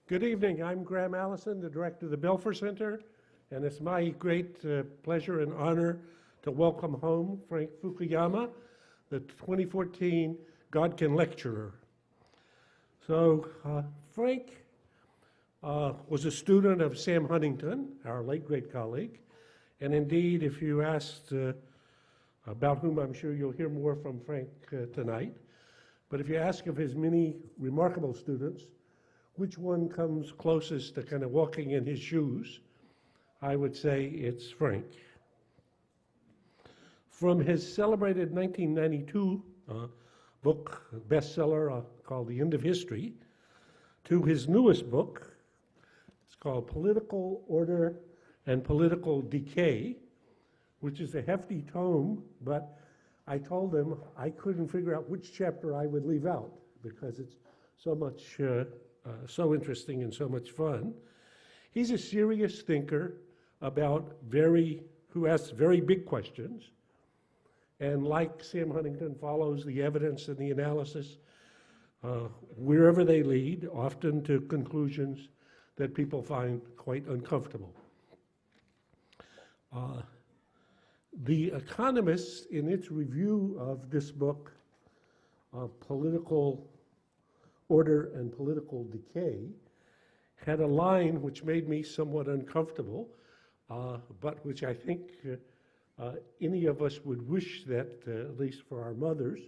Good evening. I'm Graham Allison, the director of the Belfer Center, and it's my great pleasure and honor to welcome home Frank Fukuyama, the 2014 Godkin Lecturer. So Frank was a student of Sam Huntington, our late great colleague, and indeed, if you asked about whom I'm sure you'll hear more from Frank tonight, but if you ask of his many remarkable students, which one comes closest to kind of walking in his shoes, I would say it's Frank. From his celebrated 1992 book, bestseller called The End of History, to his newest book, it's called Political Order and Political Decay, which is a hefty tome, but I told him I couldn't figure out which chapter I would leave out because it's so much so interesting and so much fun. He's a serious thinker who asks very big questions, and like Sam Huntington, follows the evidence and the analysis wherever they lead, often to conclusions that people find quite uncomfortable. The Economist, in its review of this book, Political Order and Political Decay, had a line which made me somewhat uncomfortable, but which I think any of us would wish that, at least for our mothers,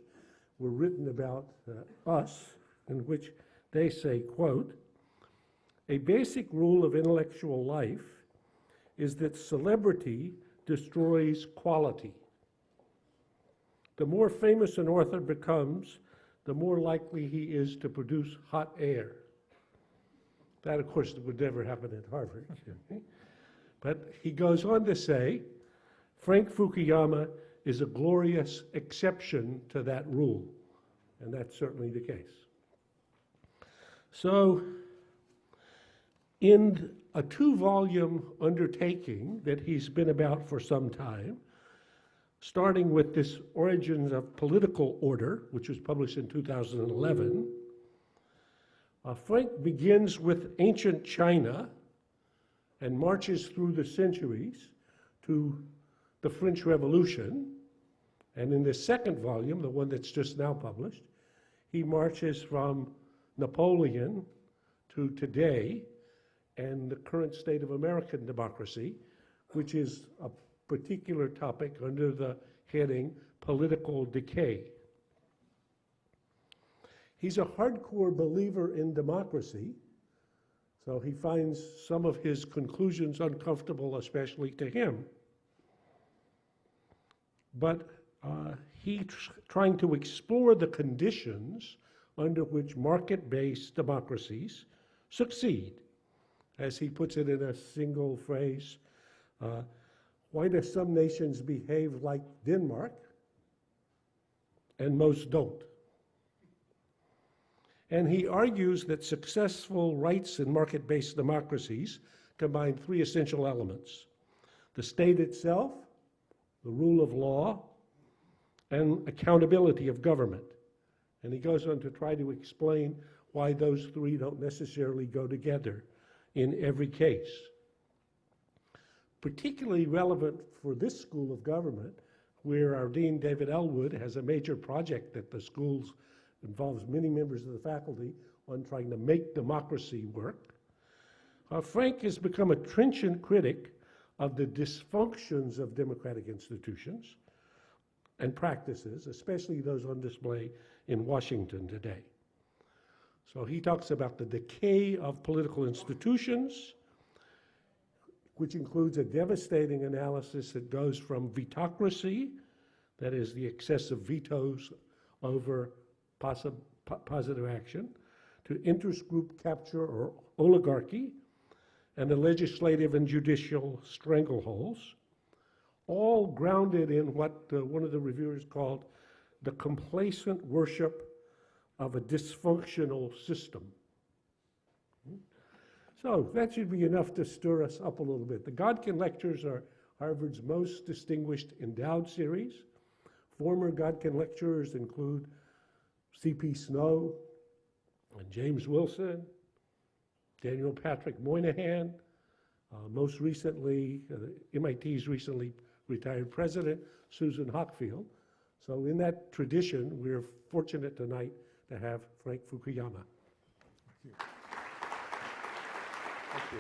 were written about us, in which they say, quote, "A basic rule of intellectual life is that celebrity destroys quality. The more famous an author becomes, the more likely he is to produce hot air." That, of course, would never happen at Harvard. But he goes on to say, Frank Fukuyama is a glorious exception to that rule, and that's certainly the case. So, in a 2-volume undertaking that he's been about for some time, starting with this Origins of Political Order, which was published in 2011, Frank begins with ancient China and marches through the centuries to the French Revolution. And in the second volume, the one that's just now published, he marches from Napoleon to today and the current state of American democracy, which is a particular topic under the heading Political Decay. He's a hardcore believer in democracy, so he finds some of his conclusions uncomfortable, especially to him. But he's trying to explore the conditions under which market-based democracies succeed. As he puts it in a single phrase, why do some nations behave like Denmark and most don't? And he argues that successful rights and market-based democracies combine 3 essential elements: the state itself, the rule of law, and accountability of government. And he goes on to try to explain why those 3 don't necessarily go together in every case. Particularly relevant for this school of government, where our Dean, David L. has a major project at the schools, involves many members of the faculty on trying to make democracy work. Frank has become a trenchant critic of the dysfunctions of democratic institutions and practices, especially those on display in Washington today. So he talks about the decay of political institutions, which includes a devastating analysis that goes from vetocracy, that is the excessive vetoes over positive action, to interest group capture or oligarchy, and the legislative and judicial strangleholds, all grounded in what one of the reviewers called the complacent worship of a dysfunctional system. So that should be enough to stir us up a little bit. The Godkin Lectures are Harvard's most distinguished endowed series. Former Godkin lecturers include C.P. Snow and James Wilson Daniel Patrick Moynihan, most recently, MIT's recently retired president, Susan Hockfield. So in that tradition, we're fortunate tonight to have Frank Fukuyama. Thank you. Thank you.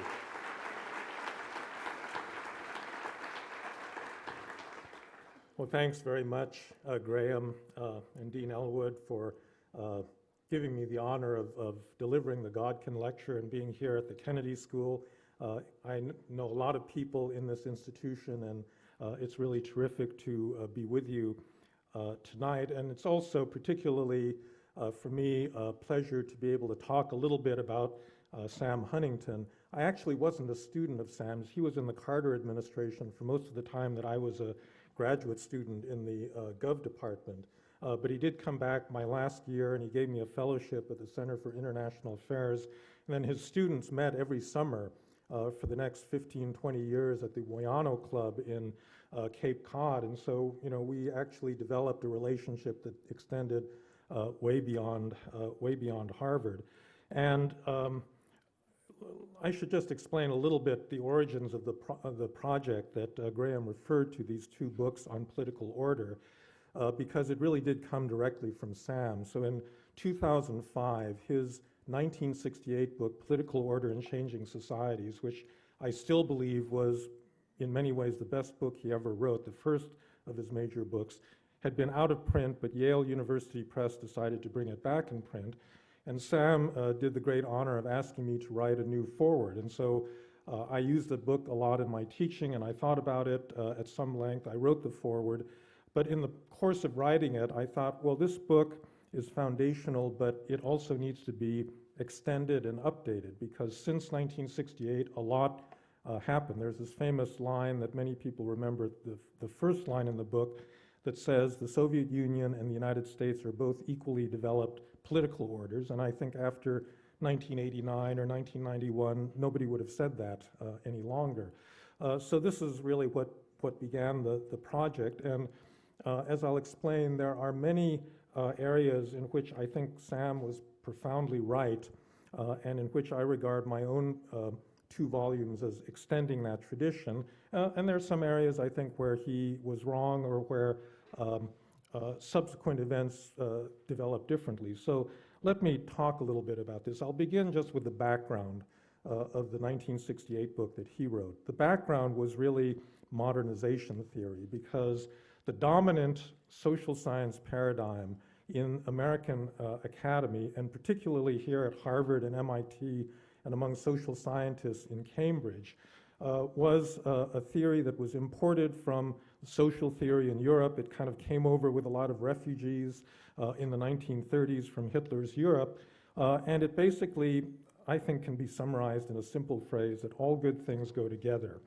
Well, thanks very much, Graham and Dean Elwood, for giving me the honor of delivering the Godkin lecture and being here at the Kennedy School. I know a lot of people in this institution, and it's really terrific to be with you tonight. And it's also particularly, for me, a pleasure to be able to talk a little bit about Sam Huntington. I actually wasn't a student of Sam's. He was in the Carter administration for most of the time that I was a graduate student in the Gov department. But he did come back my last year, and he gave me a fellowship at the Center for International Affairs. And then his students met every summer for the next 15, 20 years at the Moyano Club in Cape Cod. And so, we actually developed a relationship that extended way beyond Harvard. And I should just explain a little bit the origins of the project that Graham referred to, these two books on political order, because it really did come directly from Sam. So in 2005, his 1968 book, Political Order and Changing Societies, which I still believe was in many ways the best book he ever wrote, the first of his major books, had been out of print, but Yale University Press decided to bring it back in print. And Sam did the great honor of asking me to write a new foreword. And so I used the book a lot in my teaching, and I thought about it at some length. I wrote the foreword. But in the course of writing it, I thought, well, this book is foundational, but it also needs to be extended and updated, because since 1968, a lot happened. There's this famous line that many people remember, the first line in the book, that says the Soviet Union and the United States are both equally developed political orders. And I think after 1989 or 1991, nobody would have said that any longer. So this is really what began the project. And as I'll explain, there are many areas in which I think Sam was profoundly right, and in which I regard my own 2 volumes as extending that tradition. And there are some areas I think where he was wrong, or where subsequent events developed differently. So let me talk a little bit about this. I'll begin just with the background of the 1968 book that he wrote. The background was really modernization theory, because the dominant social science paradigm in American academy, and particularly here at Harvard and MIT and among social scientists in Cambridge, was a theory that was imported from social theory in Europe. It kind of came over with a lot of refugees in the 1930s from Hitler's Europe. And it basically, I think, can be summarized in a simple phrase that all good things go together.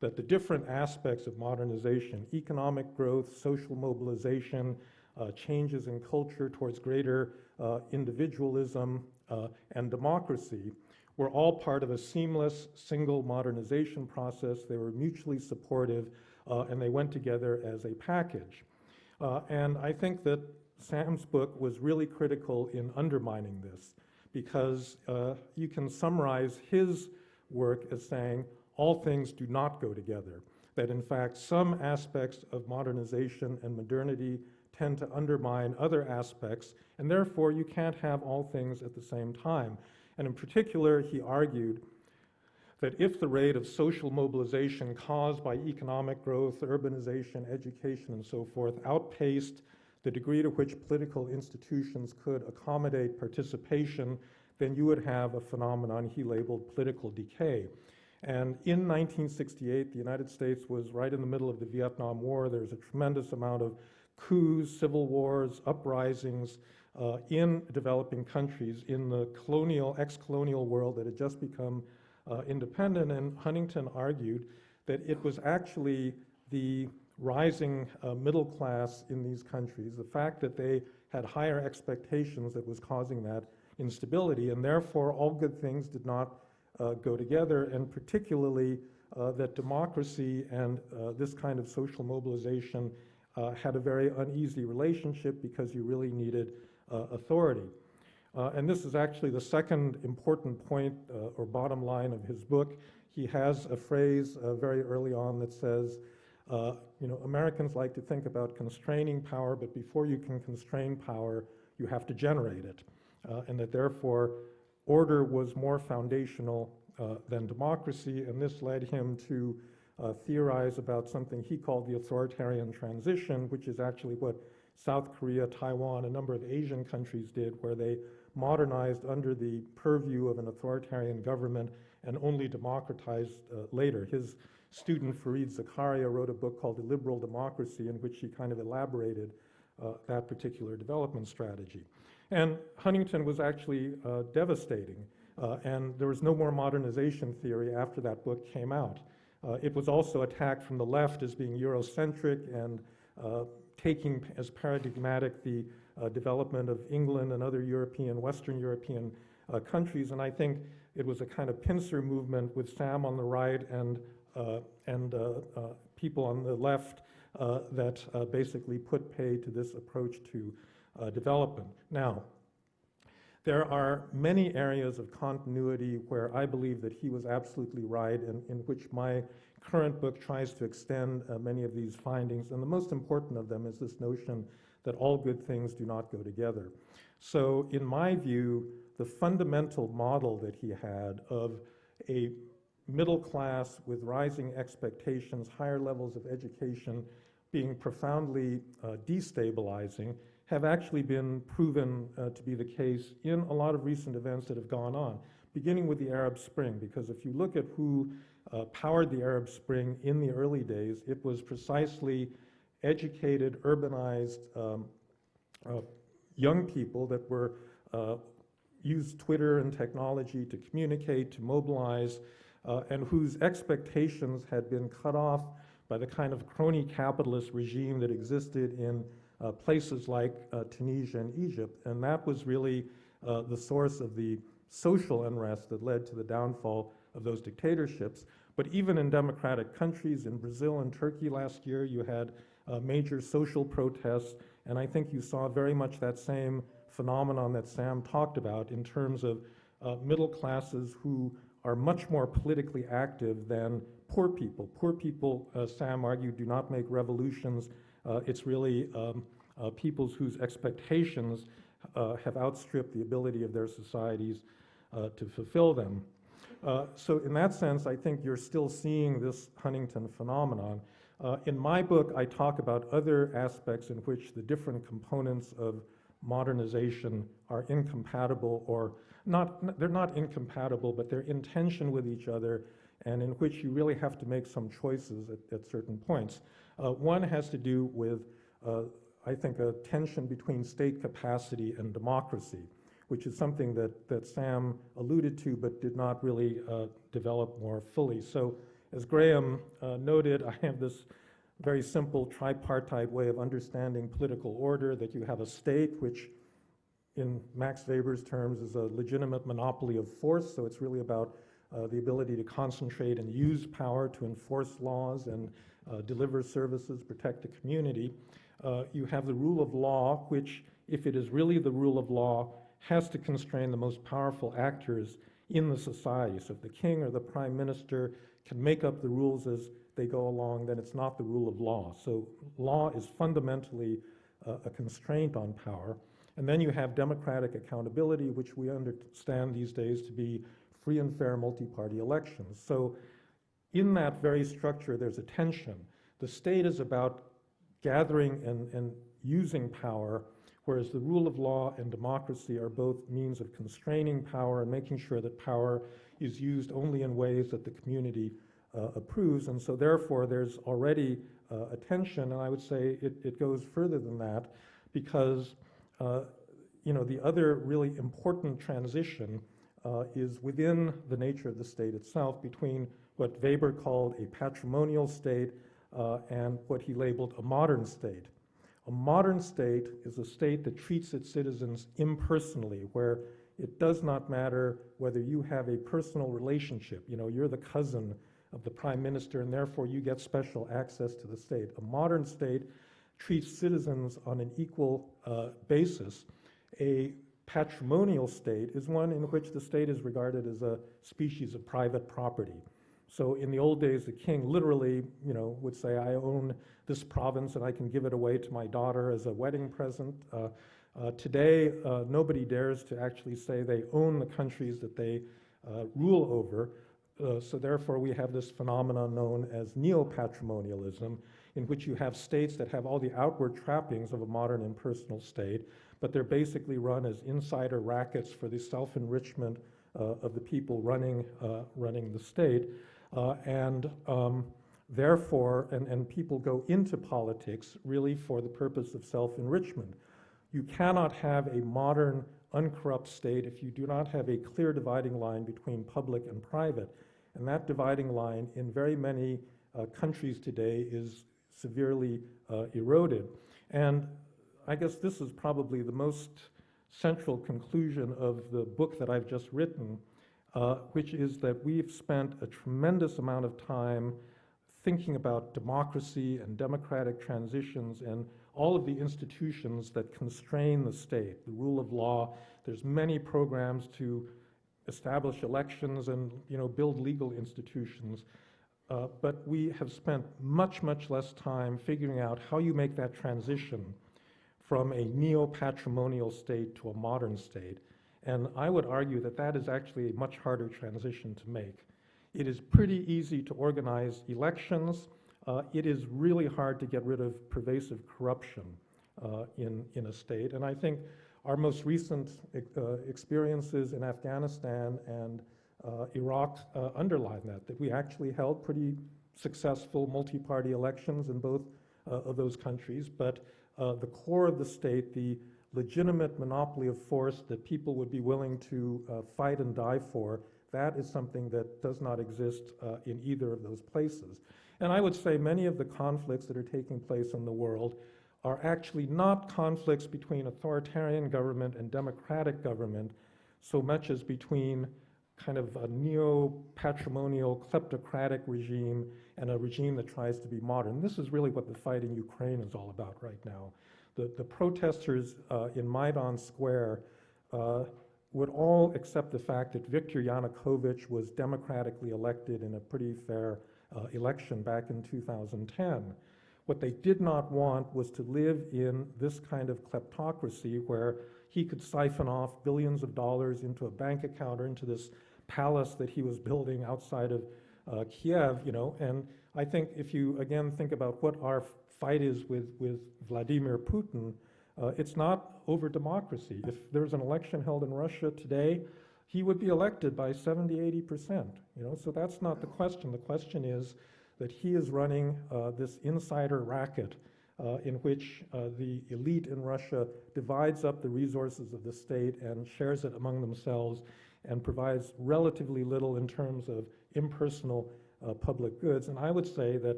That the different aspects of modernization, economic growth, social mobilization, changes in culture towards greater individualism and democracy, were all part of a seamless single modernization process. They were mutually supportive, and they went together as a package. And I think that Sam's book was really critical in undermining this, because you can summarize his work as saying all things do not go together, that in fact some aspects of modernization and modernity tend to undermine other aspects, and therefore you can't have all things at the same time. And in particular, he argued that if the rate of social mobilization caused by economic growth, urbanization, education, and so forth outpaced the degree to which political institutions could accommodate participation, then you would have a phenomenon he labeled political decay. And in 1968, the United States was right in the middle of the Vietnam War. There's a tremendous amount of coups, civil wars, uprisings in developing countries in the ex-colonial world that had just become independent. And Huntington argued that it was actually the rising middle class in these countries, the fact that they had higher expectations, that was causing that instability, and therefore all good things did not go together, and particularly that democracy and this kind of social mobilization had a very uneasy relationship, because you really needed authority. And this is actually the second important point or bottom line of his book. He has a phrase very early on that says, Americans like to think about constraining power, but before you can constrain power, you have to generate it. And that therefore, order was more foundational than democracy, and this led him to theorize about something he called the authoritarian transition, which is actually what South Korea, Taiwan, a number of Asian countries did, where they modernized under the purview of an authoritarian government and only democratized later. His student Fareed Zakaria wrote a book called The Liberal Democracy, in which he kind of elaborated that particular development strategy. And Huntington was actually devastating, and there was no more modernization theory after that book came out. It was also attacked from the left as being Eurocentric and taking as paradigmatic the development of England and other European, Western European countries. And I think it was a kind of pincer movement with Sam on the right and people on the left that basically put pay to this approach to development. Now, there are many areas of continuity where I believe that he was absolutely right, and in which my current book tries to extend many of these findings. And the most important of them is this notion that all good things do not go together. So in my view, the fundamental model that he had of a middle class with rising expectations, higher levels of education being profoundly destabilizing have actually been proven to be the case in a lot of recent events that have gone on, beginning with the Arab Spring, because if you look at who powered the Arab Spring in the early days, it was precisely educated, urbanized young people that were used Twitter and technology to communicate, to mobilize, and whose expectations had been cut off by the kind of crony capitalist regime that existed in places like Tunisia and Egypt. And that was really the source of the social unrest that led to the downfall of those dictatorships. But even in democratic countries, in Brazil and Turkey last year, you had major social protests, and I think you saw very much that same phenomenon that Sam talked about in terms of middle classes who are much more politically active than poor people. Poor people, Sam argued, do not make revolutions. It's really peoples whose expectations have outstripped the ability of their societies to fulfill them. So in that sense, I think you're still seeing this Huntington phenomenon. In my book, I talk about other aspects in which the different components of modernization are incompatible, or they're not incompatible, but they're in tension with each other, and in which you really have to make some choices at certain points. One has to do with, I think, a tension between state capacity and democracy, which is something that Sam alluded to but did not really develop more fully. So as Graham noted, I have this very simple tripartite way of understanding political order, that you have a state which, in Max Weber's terms, is a legitimate monopoly of force. So it's really about the ability to concentrate and use power to enforce laws and deliver services, protect the community. You have the rule of law, which, if it is really the rule of law, has to constrain the most powerful actors in the society. So if the king or the prime minister can make up the rules as they go along, then it's not the rule of law. So law is fundamentally a constraint on power. And then you have democratic accountability, which we understand these days to be free and fair multi-party elections. So in that very structure, there's a tension. The state is about gathering and using power, whereas the rule of law and democracy are both means of constraining power and making sure that power is used only in ways that the community approves. And so therefore, there's already a tension, and I would say it goes further than that, because the other really important transition is within the nature of the state itself, between what Weber called a patrimonial state and what he labeled a modern state. A modern state is a state that treats its citizens impersonally, where it does not matter whether you have a personal relationship. You're the cousin of the prime minister, and therefore you get special access to the state. A modern state treats citizens on an equal basis. A patrimonial state is one in which the state is regarded as a species of private property. So in the old days, the king literally, would say, I own this province and I can give it away to my daughter as a wedding present. Today, nobody dares to actually say they own the countries that they rule over. So therefore, we have this phenomenon known as neo-patrimonialism, in which you have states that have all the outward trappings of a modern impersonal state, but they're basically run as insider rackets for the self-enrichment of the people running the state. Therefore, people go into politics really for the purpose of self-enrichment. You cannot have a modern, uncorrupt state if you do not have a clear dividing line between public and private. And that dividing line in very many countries today is severely eroded. And I guess this is probably the most central conclusion of the book that I've just written, which is that we've spent a tremendous amount of time thinking about democracy and democratic transitions and all of the institutions that constrain the state, the rule of law. There's many programs to establish elections and build legal institutions. But we have spent much, much less time figuring out how you make that transition from a neo-patrimonial state to a modern state. And I would argue that that is actually a much harder transition to make. It is pretty easy to organize elections. It is really hard to get rid of pervasive corruption in a state. And I think our most recent experiences in Afghanistan and Iraq underline that we actually held pretty successful multi-party elections in both of those countries, but the core of the state, the legitimate monopoly of force that people would be willing to fight and die for, that is something that does not exist in either of those places. And I would say many of the conflicts that are taking place in the world are actually not conflicts between authoritarian government and democratic government so much as between kind of a neo-patrimonial kleptocratic regime and a regime that tries to be modern. This is really what the fight in Ukraine is all about right now. The protesters in Maidan Square would all accept the fact that Viktor Yanukovych was democratically elected in a pretty fair election back in 2010. What they did not want was to live in this kind of kleptocracy where he could siphon off billions of dollars into a bank account or into this palace that he was building outside of Kiev, And I think if you, again, think about what our fight is with Vladimir Putin, it's not over democracy. If there's an election held in Russia today, he would be elected by 70, 80%, So that's not the question. The question is that he is running this insider racket in which the elite in Russia divides up the resources of the state and shares it among themselves and provides relatively little in terms of impersonal public goods. And I would say that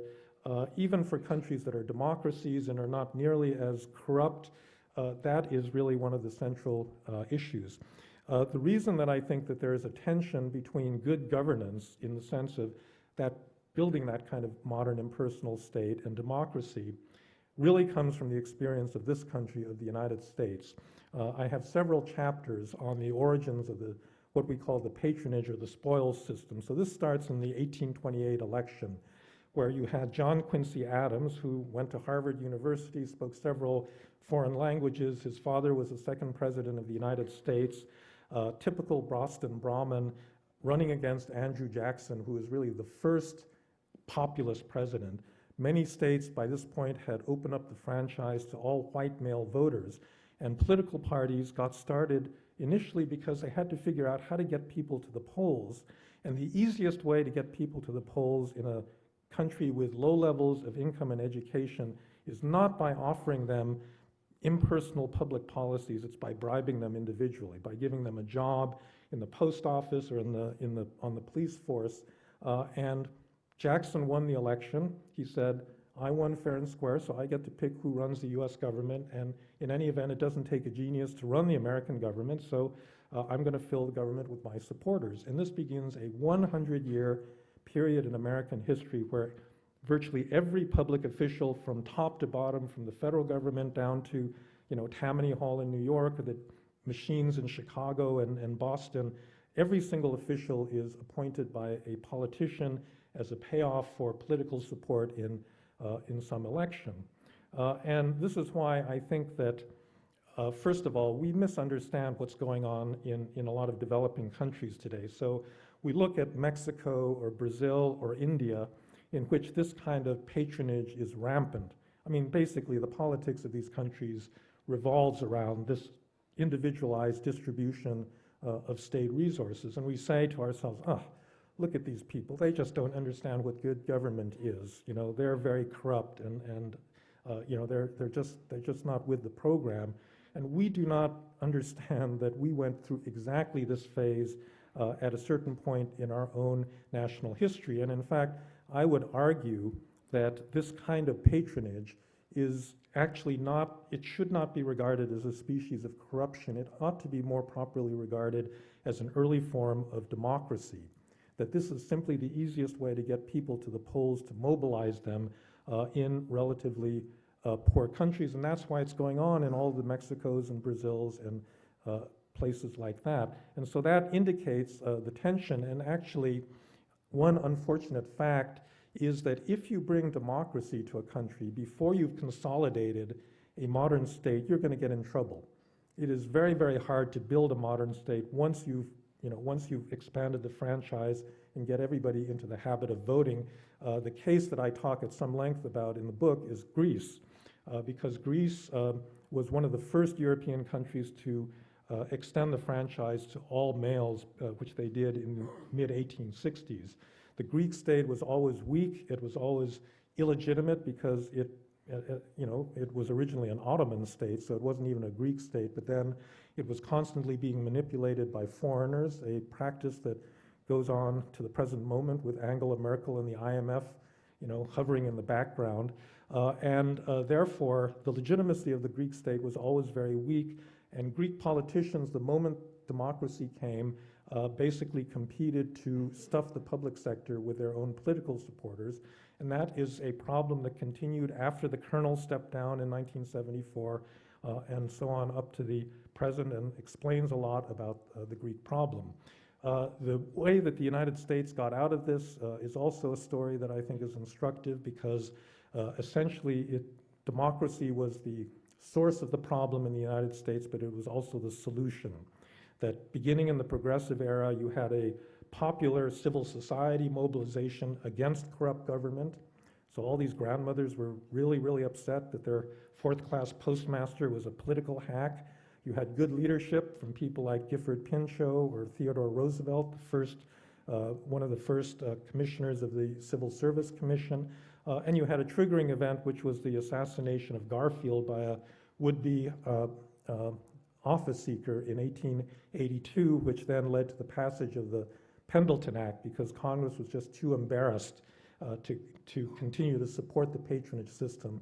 even for countries that are democracies and are not nearly as corrupt, that is really one of the central issues. The reason that I think that there is a tension between good governance in the sense of that building that kind of modern impersonal state and democracy really comes from the experience of this country, of the United States. I have several chapters on the origins of what we call the patronage or the spoils system. So this starts in the 1828 election, where you had John Quincy Adams, who went to Harvard University, spoke several foreign languages. His father was the second president of the United States, typical Boston Brahmin, running against Andrew Jackson, who was really the first populist president. Many states by this point had opened up the franchise to all white male voters, and political parties got started initially because they had to figure out how to get people to the polls. And the easiest way to get people to the polls in a country with low levels of income and education is not by offering them impersonal public policies, it's by bribing them individually, by giving them a job in the post office or on the police force. And Jackson won the election. He said, I won fair and square, so I get to pick who runs the US government, and in any event, it doesn't take a genius to run the American government, so I'm going to fill the government with my supporters. And this begins a 100-year period in American history where virtually every public official from top to bottom, from the federal government down to Tammany Hall in New York, or the machines in Chicago and Boston, every single official is appointed by a politician as a payoff for political support in some election. And this is why I think that, first of all, we misunderstand what's going on in a lot of developing countries today. So we look at Mexico or Brazil or India, in which this kind of patronage is rampant. I mean, basically, the politics of these countries revolves around this individualized distribution of state resources. And we say to ourselves, look at these people. They just don't understand what good government is. You know, they're very corrupt and you know, they're just not with the program. And we do not understand that we went through exactly this phase at a certain point in our own national history. And in fact, I would argue that this kind of patronage is actually not, it should not be regarded as a species of corruption. It ought to be more properly regarded as an early form of democracy. That this is simply the easiest way to get people to the polls, to mobilize them in relatively poor countries. And that's why it's going on in all the Mexicos and Brazils and places like that. And so that indicates the tension. And actually, one unfortunate fact is that if you bring democracy to a country before you've consolidated a modern state, you're going to get in trouble. It is very, very hard to build a modern state once you've expanded the franchise and get everybody into the habit of voting. The case that I talk at some length about in the book is Greece, because Greece was one of the first European countries to extend the franchise to all males, which they did in the mid-1860s. The Greek state was always weak. It was always illegitimate because it was originally an Ottoman state, so it wasn't even a Greek state, but then it was constantly being manipulated by foreigners, a practice that goes on to the present moment with Angela Merkel and the IMF, hovering in the background. Therefore, the legitimacy of the Greek state was always very weak, and Greek politicians, the moment democracy came, basically competed to stuff the public sector with their own political supporters. And that is a problem that continued after the colonel stepped down in 1974 and so on up to the present, and explains a lot about the Greek problem. The way that the United States got out of this is also a story that I think is instructive, because essentially democracy was the source of the problem in the United States, but it was also the solution. That beginning in the progressive era, you had a popular civil society mobilization against corrupt government. So all these grandmothers were really, really upset that their fourth-class postmaster was a political hack. You had good leadership from people like Gifford Pinchot or Theodore Roosevelt, one of the first commissioners of the Civil Service Commission. And you had a triggering event, which was the assassination of Garfield by a would-be office seeker in 1882, which then led to the passage of the Pendleton Act, because Congress was just too embarrassed to continue to support the patronage system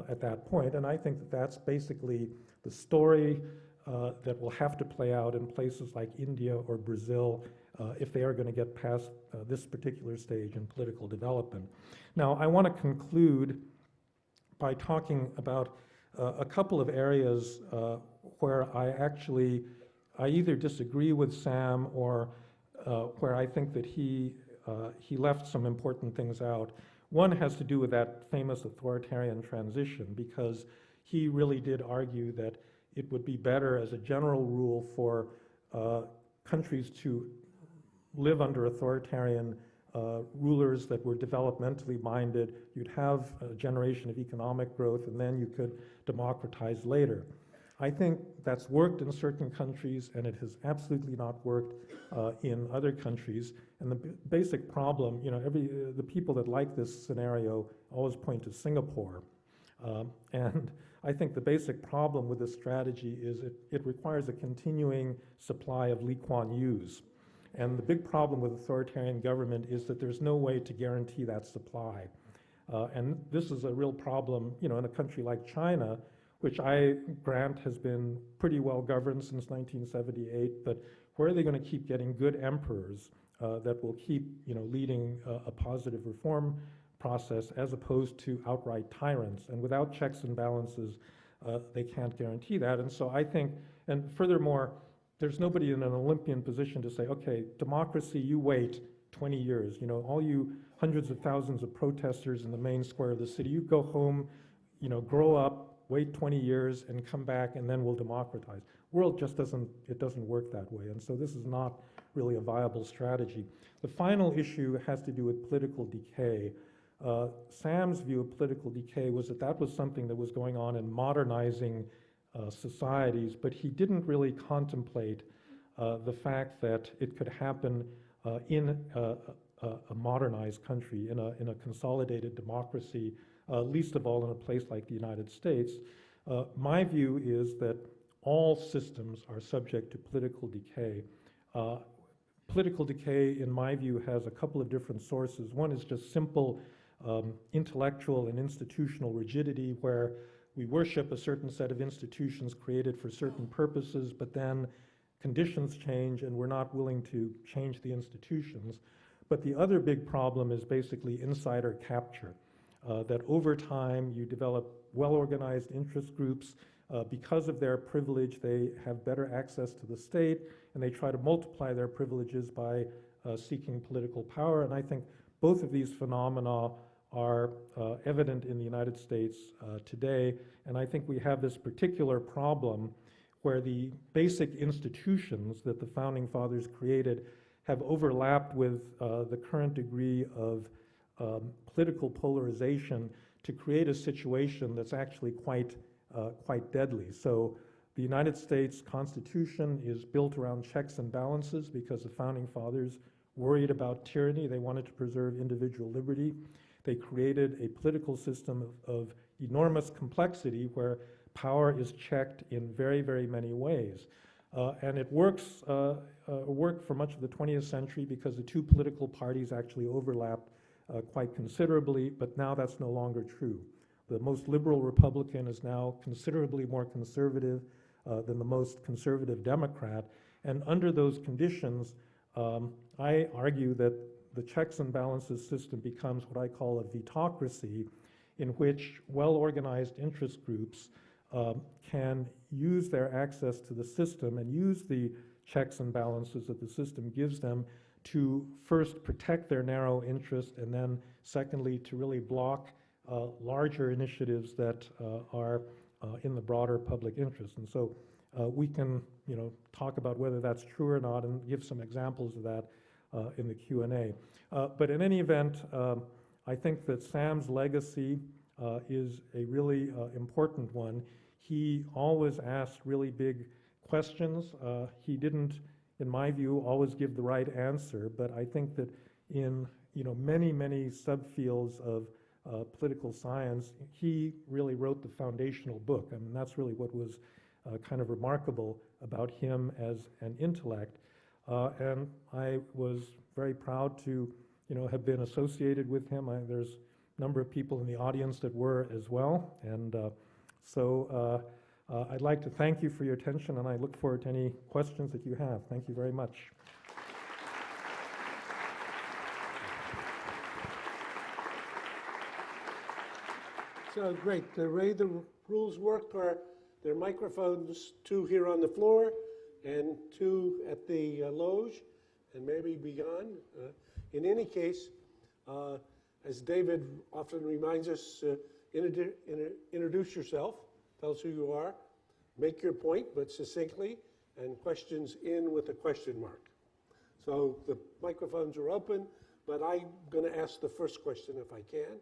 at that point. And I think that that's basically the story that will have to play out in places like India or Brazil if they are going to get past this particular stage in political development. Now, I want to conclude by talking about a couple of areas where I either disagree with Sam or where I think that he left some important things out. One has to do with that famous authoritarian transition, because he really did argue that it would be better as a general rule for countries to live under authoritarian rulers that were developmentally minded. You'd have a generation of economic growth, and then you could democratize later. I think that's worked in certain countries, and it has absolutely not worked in other countries. And the basic problem, the people that like this scenario always point to Singapore. And I think the basic problem with this strategy is it requires a continuing supply of Lee Kuan Yew's. And the big problem with authoritarian government is that there's no way to guarantee that supply. And this is a real problem, in a country like China, which I grant has been pretty well governed since 1978, but where are they going to keep getting good emperors that will keep, leading a positive reform process as opposed to outright tyrants? And without checks and balances, they can't guarantee that. And so I think And furthermore, there's nobody in an Olympian position to say, okay, democracy, you wait 20 years. You know, all you hundreds of thousands of protesters in the main square of the city, you go home, you know, grow up, wait 20 years and come back and then we'll democratize. World just doesn't work that way. And so this is not really a viable strategy. The final issue has to do with political decay. Sam's view of political decay was that that was something that was going on in modernizing societies, but he didn't really contemplate the fact that it could happen in a modernized country, in a consolidated democracy, least of all in a place like the United States. My view is that all systems are subject to political decay. Political decay, in my view, has a couple of different sources. One is just simple intellectual and institutional rigidity, where we worship a certain set of institutions created for certain purposes, but then conditions change and we're not willing to change the institutions. But the other big problem is basically insider capture, that over time you develop well-organized interest groups. Because of their privilege, they have better access to the state, and they try to multiply their privileges by seeking political power. And I think both of these phenomena are evident in the United States today. And I think we have this particular problem where the basic institutions that the Founding Fathers created have overlapped with the current degree of political polarization to create a situation that's actually quite deadly. So the United States Constitution is built around checks and balances because the Founding Fathers worried about tyranny. They wanted to preserve individual liberty. They created a political system of enormous complexity where power is checked in very, very many ways. And it worked for much of the 20th century because the two political parties actually overlapped quite considerably, but now that's no longer true. The most liberal Republican is now considerably more conservative than the most conservative Democrat. And under those conditions, I argue that the checks and balances system becomes what I call a vetocracy, in which well-organized interest groups can use their access to the system and use the checks and balances that the system gives them to first protect their narrow interest, and then secondly to really block larger initiatives that are in the broader public interest. And so we can, talk about whether that's true or not and give some examples of that in the Q&A. But in any event, I think that Sam's legacy is a really important one. He always asked really big questions. He didn't, in my view, always give the right answer, but I think that in many, many subfields of political science, he really wrote the foundational book. I mean, that's really what was kind of remarkable about him as an intellect. And I was very proud to, have been associated with him. There's a number of people in the audience that were as well. And so I'd like to thank you for your attention, and I look forward to any questions that you have. Thank you very much. So great. The way the rules work are there are microphones, 2 here on the floor and 2 at the loge and maybe beyond. In any case, as David often reminds us, introduce yourself, tell us who you are, make your point, but succinctly, and questions in with a question mark. So the microphones are open, but I'm going to ask the first question if I can.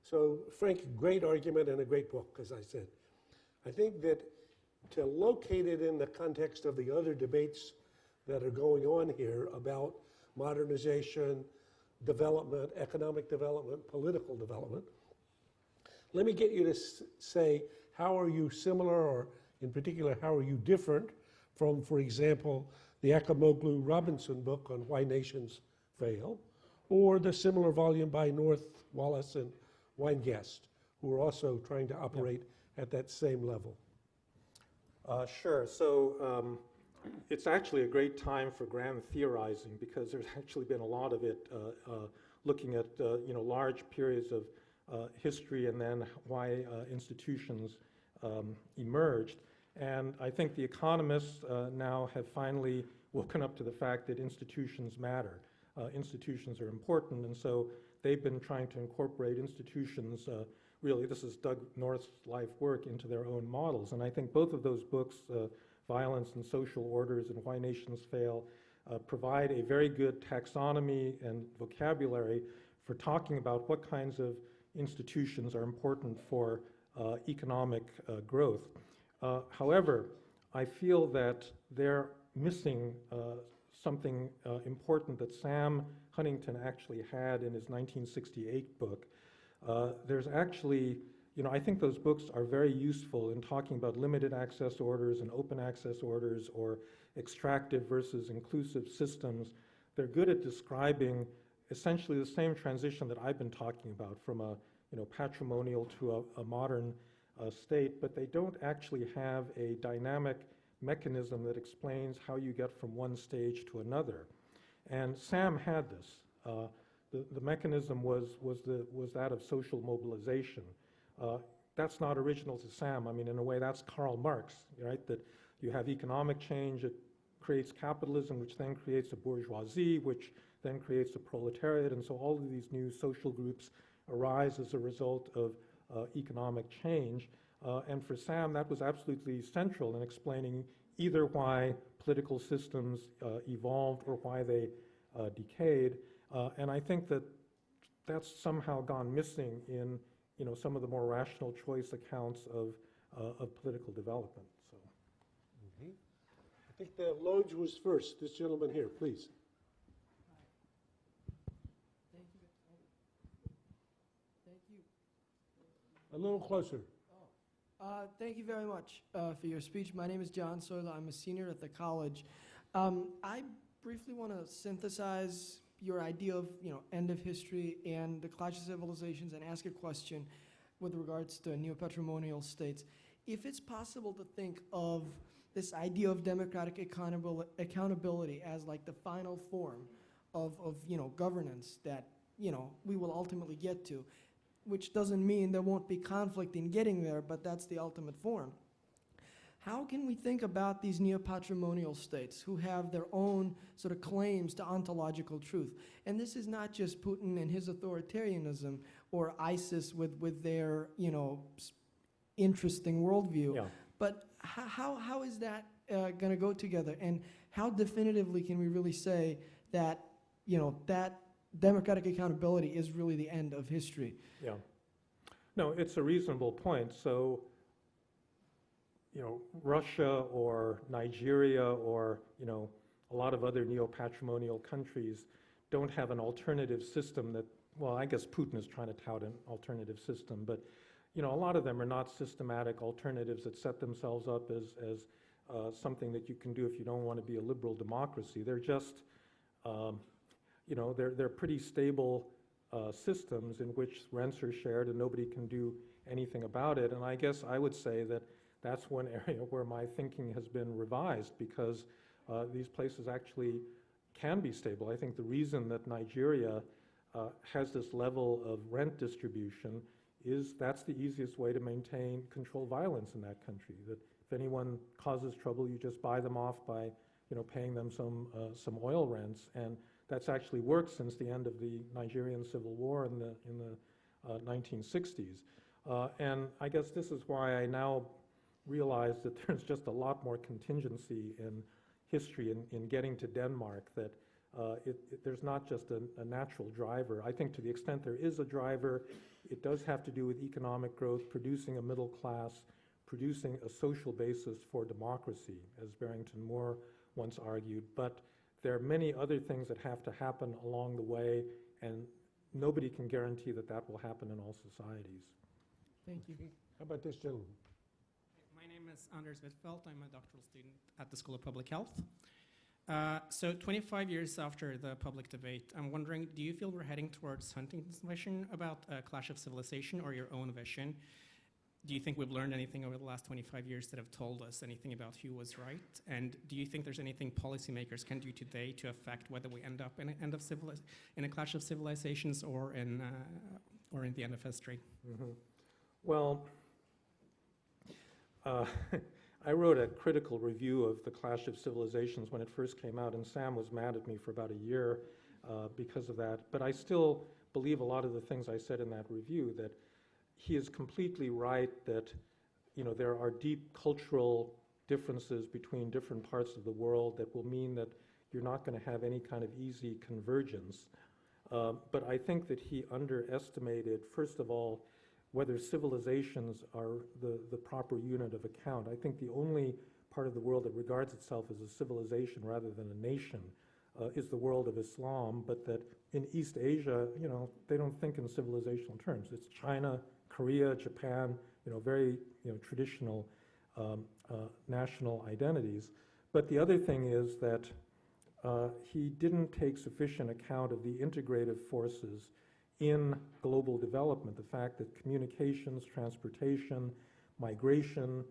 So Frank, great argument and a great book, as I said. I think that to locate it in the context of the other debates that are going on here about modernization, development, economic development, political development, let me get you to say, how are you similar, or in particular, how are you different from, for example, the Acemoglu-Robinson book on Why Nations Fail, or the similar volume by North, Wallace, and Weingast, who are also trying to operate at that same level? Sure. So it's actually a great time for grand theorizing, because there's actually been a lot of it looking at large periods of history and then why institutions emerged. And I think the economists now have finally woken up to the fact that institutions matter. Institutions are important, and so they've been trying to incorporate institutions, really, this is Doug North's life work, into their own models. And I think both of those books, Violence and Social Orders and Why Nations Fail, provide a very good taxonomy and vocabulary for talking about what kinds of institutions are important for economic growth. However, I feel that they're missing something important that Sam Huntington actually had in his 1968 book. There's actually, I think those books are very useful in talking about limited access orders and open access orders, or extractive versus inclusive systems. They're good at describing essentially the same transition that I've been talking about, from a patrimonial to a modern state, but they don't actually have a dynamic mechanism that explains how you get from one stage to another. And Sam had this. The mechanism was that of social mobilization. That's not original to Sam. I mean, in a way, that's Karl Marx, right? That you have economic change, it creates capitalism, which then creates a bourgeoisie, which then creates a proletariat, and so all of these new social groups arise as a result of economic change. And for Sam, that was absolutely central in explaining either why political systems evolved or why they decayed. And I think that that's somehow gone missing in some of the more rational choice accounts of political development. So. Mm-hmm. I think the Lodge was first. This gentleman here, please. Thank you. A little closer. Thank you very much for your speech. My name is John Soila. I'm a senior at the college. I briefly want to synthesize your idea of end of history and the clash of civilizations and ask a question with regards to neo-patrimonial states. If it's possible to think of this idea of democratic accountability as like the final form of governance that we will ultimately get to, which doesn't mean there won't be conflict in getting there, but that's the ultimate form. How can we think about these neo-patrimonial states who have their own sort of claims to ontological truth? And this is not just Putin and his authoritarianism, or ISIS with their interesting worldview. Yeah. But how is that going to go together? And how definitively can we really say that that democratic accountability is really the end of history? Yeah. No, it's a reasonable point. So, Russia or Nigeria or, a lot of other neo-patrimonial countries don't have an alternative system that, well, I guess Putin is trying to tout an alternative system, but, a lot of them are not systematic alternatives that set themselves up as something that you can do if you don't want to be a liberal democracy. They're just, they're pretty stable systems in which rents are shared and nobody can do anything about it. And I guess I would say that that's one area where my thinking has been revised, because these places actually can be stable. I think the reason that Nigeria has this level of rent distribution is that's the easiest way to control violence in that country. That if anyone causes trouble, you just buy them off by paying them some oil rents, and that's actually worked since the end of the Nigerian Civil War in the 1960s. And I guess this is why I now realize that there's just a lot more contingency in history in getting to Denmark, that there's not just a natural driver. I think to the extent there is a driver, it does have to do with economic growth, producing a middle class, producing a social basis for democracy, as Barrington Moore once argued. But there are many other things that have to happen along the way, and nobody can guarantee that that will happen in all societies. Thank you. How about this gentleman? My name is Anders Wittfeldt. I'm a doctoral student at the School of Public Health. So 25 years after the public debate, I'm wondering, do you feel we're heading towards Huntington's vision about a clash of civilization, or your own vision? Do you think we've learned anything over the last 25 years that have told us anything about who was right? And do you think there's anything policymakers can do today to affect whether we end up in a clash of civilizations or in the end of history? Mm-hmm. Well, I wrote a critical review of The Clash of Civilizations when it first came out, and Sam was mad at me for about a year because of that. But I still believe a lot of the things I said in that review, that he is completely right that, you know, there are deep cultural differences between different parts of the world that will mean that you're not going to have any kind of easy convergence. But I think that he underestimated, first of all, whether civilizations are the proper unit of account. I think the only part of the world that regards itself as a civilization rather than a nation is the world of Islam, but that in East Asia, you know, they don't think in civilizational terms. It's China, Korea, Japan, you know, very, you know, traditional national identities. But the other thing is that he didn't take sufficient account of the integrative forces in global development, the fact that communications, transportation, migration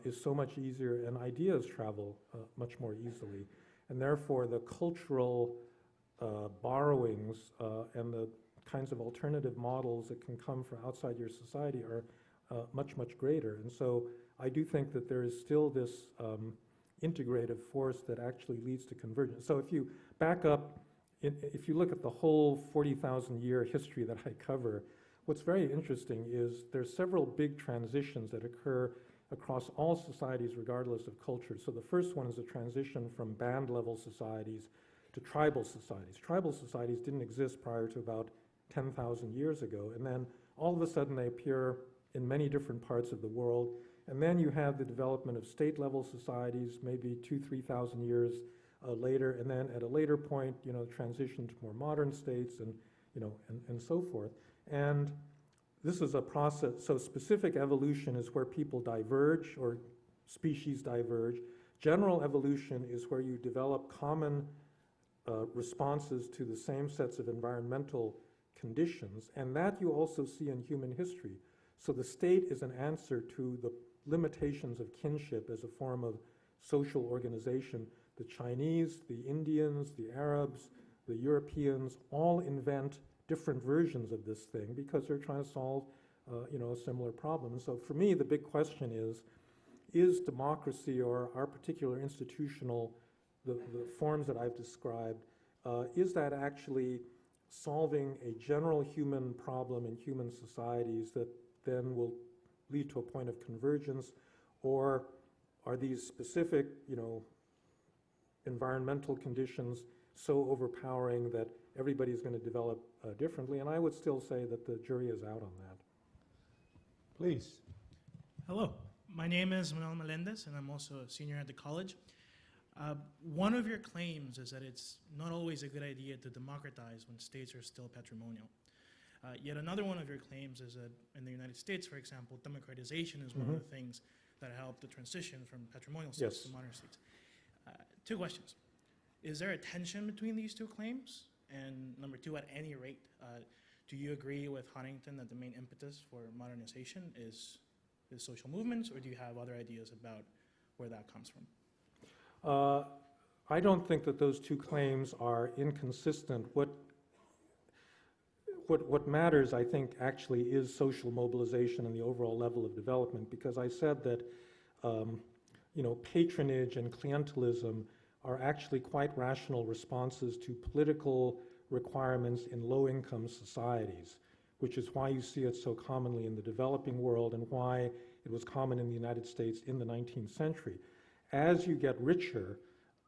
is so much easier, and ideas travel much more easily. And therefore, the cultural borrowings and the kinds of alternative models that can come from outside your society are much, much greater. And so I do think that there is still this integrative force that actually leads to convergence. So if you back up, if you look at the whole 40,000-year history that I cover, what's very interesting is there's several big transitions that occur across all societies regardless of culture. So the first one is a transition from band-level societies to tribal societies. Tribal societies didn't exist prior to about 10,000 years ago, and then all of a sudden they appear in many different parts of the world. And then you have the development of state-level societies, maybe 2,000-3,000 years later, and then at a later point, you know, transition to more modern states, and you know, and so forth. And this is a process. So specific evolution is where people diverge or species diverge. General evolution is where you develop common responses to the same sets of environmental conditions, and that you also see in human history. So the state is an answer to the limitations of kinship as a form of social organization. The Chinese, the Indians, the Arabs, the Europeans all invent different versions of this thing because they're trying to solve you know, a similar problem. And so for me, the big question is democracy, or our particular institutional, the forms that I've described, is that actually solving a general human problem in human societies that then will lead to a point of convergence, or are these specific, you know, environmental conditions so overpowering that everybody's going to develop differently? And I would still say that the jury is out on that. Please. Hello, my name is Manuel Melendez, and I'm also a senior at the college. One of your claims is that it's not always a good idea to democratize when states are still patrimonial. Yet another one of your claims is that in the United States, for example, democratization is one of the things that helped the transition from patrimonial states to modern states. Two questions. Is there a tension between these two claims? And number two, at any rate, do you agree with Huntington that the main impetus for modernization is social movements, or do you have other ideas about where that comes from? I don't think that those two claims are inconsistent. What matters, I think, actually is social mobilization and the overall level of development, because I said that you know, patronage and clientelism are actually quite rational responses to political requirements in low-income societies, which is why you see it so commonly in the developing world and why it was common in the United States in the 19th century. As you get richer,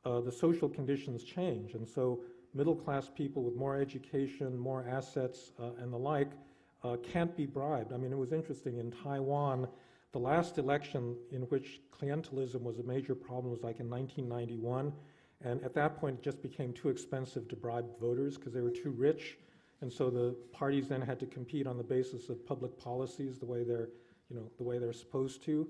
the social conditions change, and so middle-class people with more education, more assets, and the like can't be bribed. I mean, it was interesting, in Taiwan, the last election in which clientelism was a major problem was like in 1991, and at that point it just became too expensive to bribe voters because they were too rich, and so the parties then had to compete on the basis of public policies the way they're, you know, the way they're supposed to,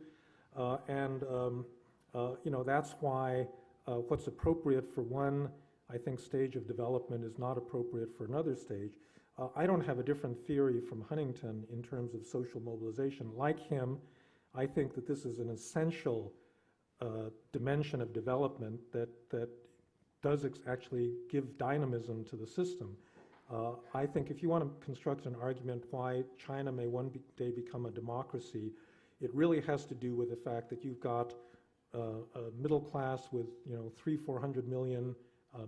you know, that's why what's appropriate for one, I think, stage of development is not appropriate for another stage. I don't have a different theory from Huntington in terms of social mobilization. Like him, I think that this is an essential dimension of development that does actually give dynamism to the system. I think if you want to construct an argument why China may one day become a democracy, it really has to do with the fact that you've got a middle class with 300-400 million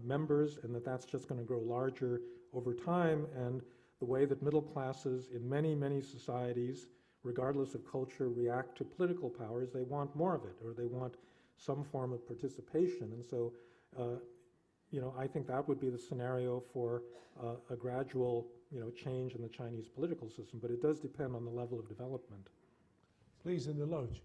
members, and that's just going to grow larger over time. And the way that middle classes in many societies, regardless of culture, react to political powers, they want more of it, or they want some form of participation. And so, I think that would be the scenario for a gradual, change in the Chinese political system. But it does depend on the level of development. Please, in the lodge.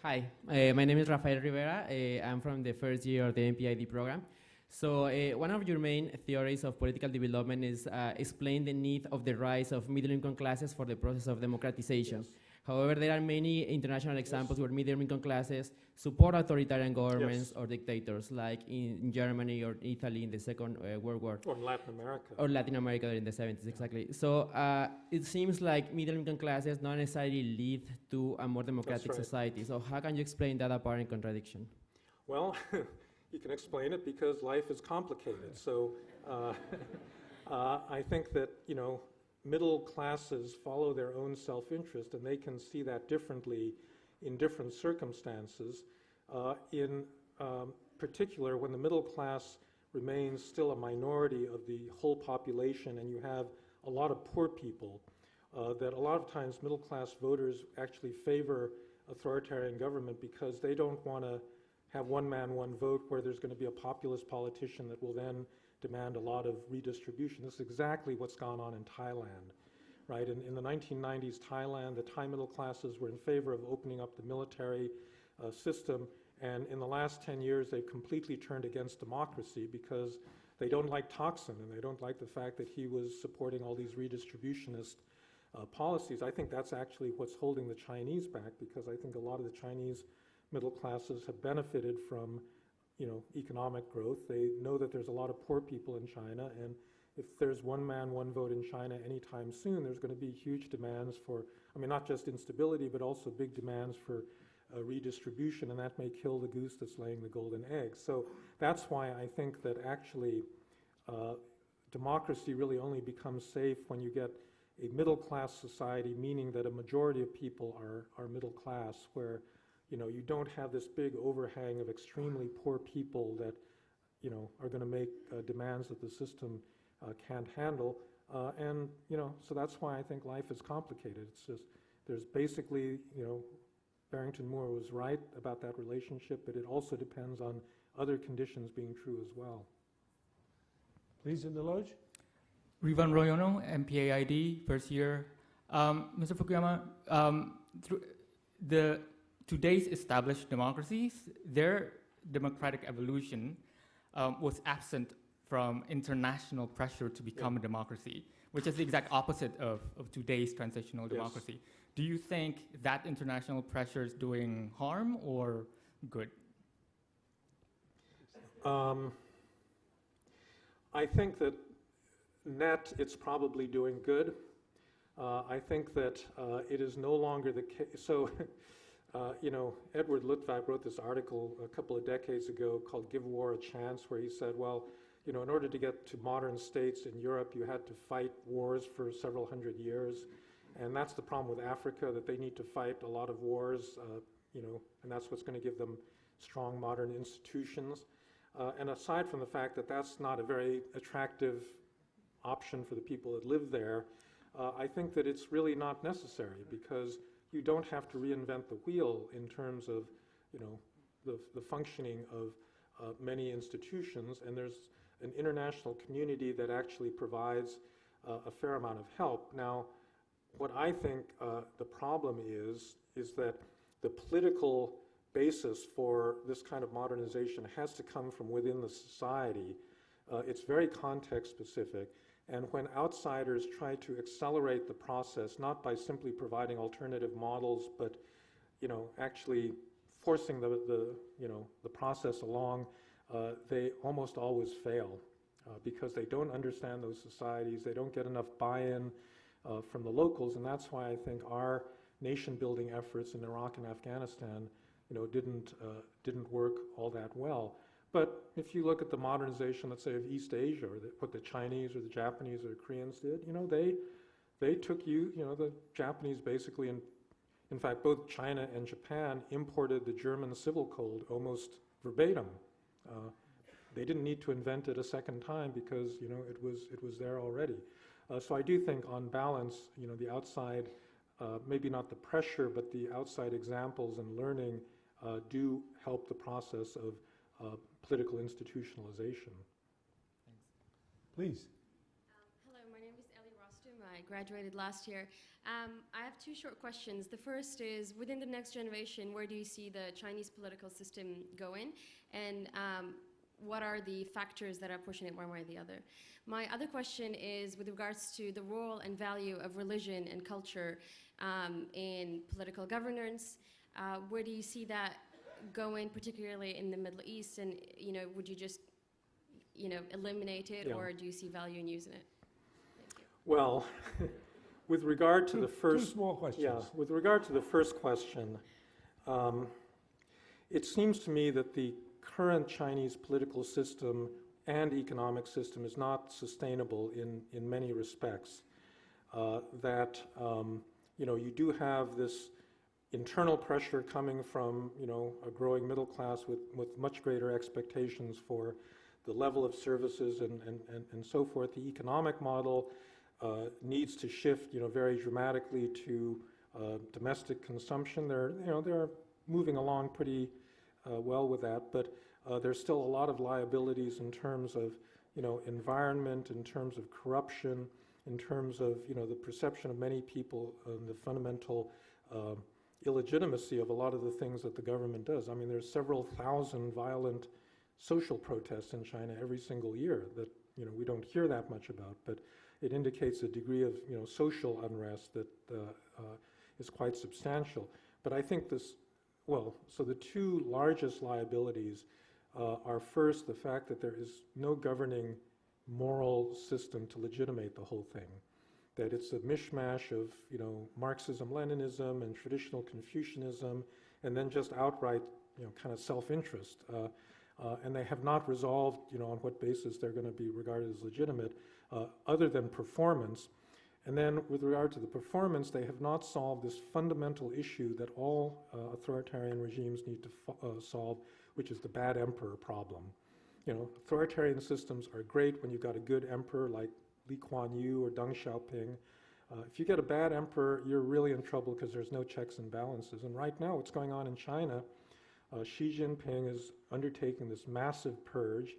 Hi, my name is Rafael Rivera. I'm from the first year of the MPID program. So one of your main theories of political development is explain the need of the rise of middle-income classes for the process of democratization. Yes. However, there are many international examples where middle-income classes support authoritarian governments or dictators, like in Germany or Italy in the Second World War. Or in Latin America. Or Latin America in the 70s, exactly. So it seems like middle-income classes not necessarily lead to a more democratic society. So how can you explain that apparent contradiction? Well, you can explain it because life is complicated. So I think that, middle classes follow their own self-interest, and they can see that differently in different circumstances. In particular, when the middle class remains still a minority of the whole population, and you have a lot of poor people, that a lot of times middle class voters actually favor authoritarian government because they don't want to have one man, one vote, where there's going to be a populist politician that will then demand a lot of redistribution. This is exactly what's gone on in Thailand, right? In the 1990s, Thailand, the Thai middle classes were in favor of opening up the military system, and in the last 10 years, they've completely turned against democracy because they don't like Thaksin, and they don't like the fact that he was supporting all these redistributionist policies. I think that's actually what's holding the Chinese back, because I think a lot of the Chinese middle classes have benefited from economic growth. They know that there's a lot of poor people in China, and if there's one man, one vote in China anytime soon, there's going to be huge demands for, not just instability, but also big demands for redistribution, and that may kill the goose that's laying the golden egg. So that's why I think that actually democracy really only becomes safe when you get a middle-class society, meaning that a majority of people are middle class, where you don't have this big overhang of extremely poor people that, are going to make demands that the system can't handle. So that's why I think life is complicated. It's just, there's basically, Barrington Moore was right about that relationship, but it also depends on other conditions being true as well. Please, in the lodge. Rivan Royono, MPAID, first year. Mr. Fukuyama, through today's established democracies, their democratic evolution was absent from international pressure to become a democracy, which is the exact opposite of today's transitional democracy. Do you think that international pressure is doing harm or good? I think that net, it's probably doing good. I think that it is no longer the case. So, Edward Luttwak wrote this article a couple of decades ago called Give War a Chance, where he said, well, in order to get to modern states in Europe, you had to fight wars for several hundred years. And that's the problem with Africa, that they need to fight a lot of wars, and that's what's going to give them strong modern institutions. And aside from the fact that that's not a very attractive option for the people that live there, I think that it's really not necessary, because you don't have to reinvent the wheel in terms of, the functioning of many institutions, and there's an international community that actually provides a fair amount of help. Now, what I think the problem is that the political basis for this kind of modernization has to come from within the society. It's very context specific, and when outsiders try to accelerate the process, not by simply providing alternative models, but actually forcing the process along, they almost always fail because they don't understand those societies. They don't get enough buy-in from the locals, and that's why I think our nation-building efforts in Iraq and Afghanistan, didn't work all that well. But if you look at the modernization, let's say, of East Asia, or what the Chinese or the Japanese or the Koreans did, they took the Japanese basically In fact, both China and Japan imported the German civil code almost verbatim. They didn't need to invent it a second time because it was there already. So I do think, on balance, the outside, maybe not the pressure, but the outside examples and learning do help the process of political institutionalization. Please. Hello, my name is Ellie Rostum. I graduated last year. I have two short questions. The first is, within the next generation, where do you see the Chinese political system going? And what are the factors that are pushing it one way or the other? My other question is with regards to the role and value of religion and culture in political governance. Where do you see that going, particularly in the Middle East? And would you just eliminate it, or do you see value in using it? Thank you. Well, with regard to the first... Two small questions. Yeah, with regard to the first question, it seems to me that the current Chinese political system and economic system is not sustainable in many respects. You do have this internal pressure coming from a growing middle class with much greater expectations for the level of services and so forth. The economic model needs to shift very dramatically to domestic consumption. They're moving along pretty well with that, but there's still a lot of liabilities in terms of environment, in terms of corruption, in terms of the perception of many people, the fundamental illegitimacy of a lot of the things that the government does. I mean, there's several thousand violent social protests in China every single year that we don't hear that much about, but it indicates a degree of social unrest that is quite substantial. But I think so the two largest liabilities are, first, the fact that there is no governing moral system to legitimate the whole thing, that it's a mishmash of Marxism, Leninism, and traditional Confucianism, and then just outright kind of self-interest. And they have not resolved on what basis they're going to be regarded as legitimate, other than performance. And then with regard to the performance, they have not solved this fundamental issue that all authoritarian regimes need to solve, which is the bad emperor problem. Authoritarian systems are great when you've got a good emperor like Lee Kuan Yew or Deng Xiaoping. If you get a bad emperor, you're really in trouble because there's no checks and balances. And right now, what's going on in China, Xi Jinping is undertaking this massive purge.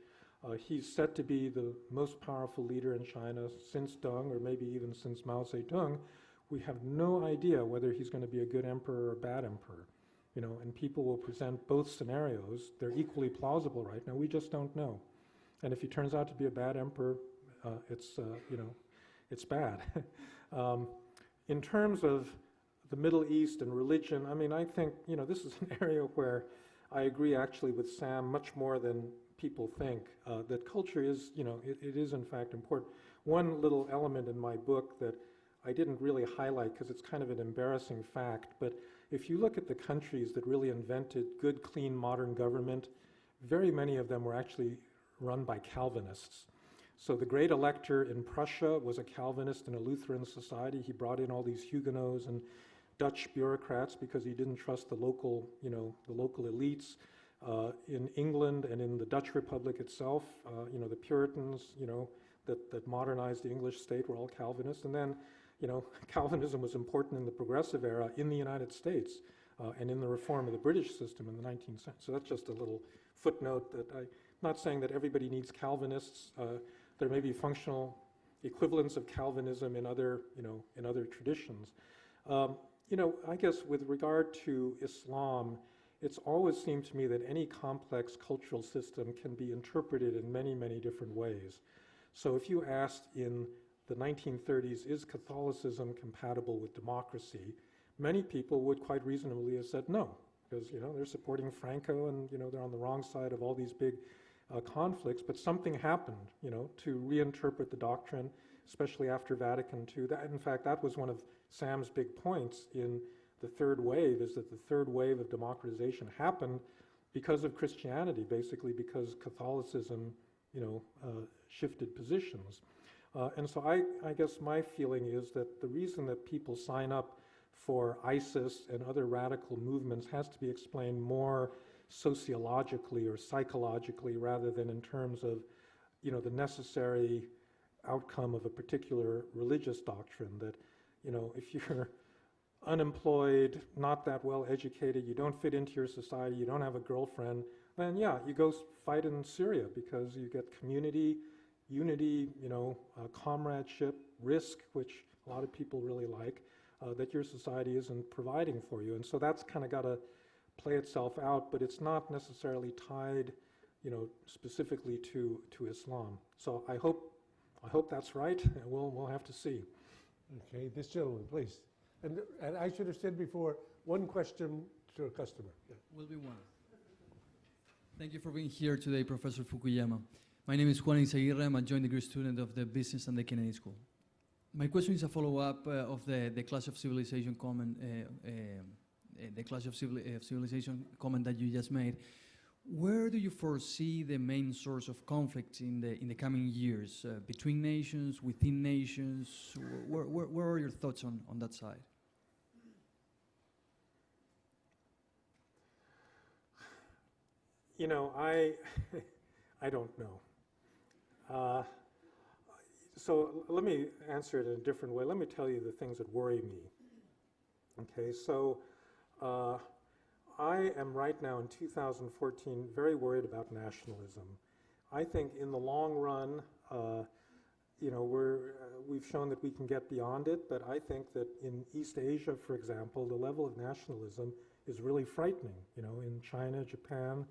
He's set to be the most powerful leader in China since Deng, or maybe even since Mao Zedong. We have no idea whether he's going to be a good emperor or a bad emperor. And people will present both scenarios. They're equally plausible right now. We just don't know. And if he turns out to be a bad emperor, it's bad. In terms of the Middle East and religion, I mean, I think, this is an area where I agree actually with Sam much more than people think, that culture is, it is in fact important. One little element in my book that I didn't really highlight because it's kind of an embarrassing fact, but if you look at the countries that really invented good, clean, modern government, very many of them were actually run by Calvinists. So the great elector in Prussia was a Calvinist in a Lutheran society. He brought in all these Huguenots and Dutch bureaucrats because he didn't trust the local elites. In England and in the Dutch Republic itself, the Puritans, that modernized the English state were all Calvinists. And then, Calvinism was important in the progressive era in the United States and in the reform of the British system in the 19th century. So that's just a little footnote that I'm not saying that everybody needs Calvinists. There may be functional equivalents of Calvinism in other traditions. I guess with regard to Islam, it's always seemed to me that any complex cultural system can be interpreted in many, many different ways. So if you asked in the 1930s, is Catholicism compatible with democracy? Many people would quite reasonably have said no, because they're supporting Franco and they're on the wrong side of all these big conflicts. But something happened, to reinterpret the doctrine, especially after Vatican II. In fact, that was one of Sam's big points in the third wave, is that the third wave of democratization happened because of Christianity, basically because Catholicism, shifted positions. And so I guess my feeling is that the reason that people sign up for ISIS and other radical movements has to be explained more sociologically or psychologically rather than in terms of, you know, the necessary outcome of a particular religious doctrine. That, you know, if you're unemployed, not that well educated, you don't fit into your society, you don't have a girlfriend, then yeah, you go fight in Syria because you get community, unity, you know, comradeship, risk, which a lot of people really like, that your society isn't providing for you. And so that's kind of got to play itself out, but it's not necessarily tied, you know, specifically to Islam. So I hope that's right, and we'll have to see. Okay, this gentleman, please. And I should have said before, one question to a customer. Yeah. Will be one. Thank you for being here today, Professor Fukuyama. My name is Juan Izaguirre. I'm a joint degree student of the Business and the Kennedy School. My question is a follow-up of the Clash of Civilization comment, Civilization comment that you just made. Where do you foresee the main source of conflict in the coming years, between nations, within nations? Where are your thoughts on that side? You know, I don't know. So let me answer it in a different way. Let me tell you the things that worry me. Okay, so I am right now in 2014 very worried about nationalism. I think in the long run, you know, we've shown that we can get beyond it, but I think that in East Asia, for example, the level of nationalism is really frightening, you know, in China, Japan,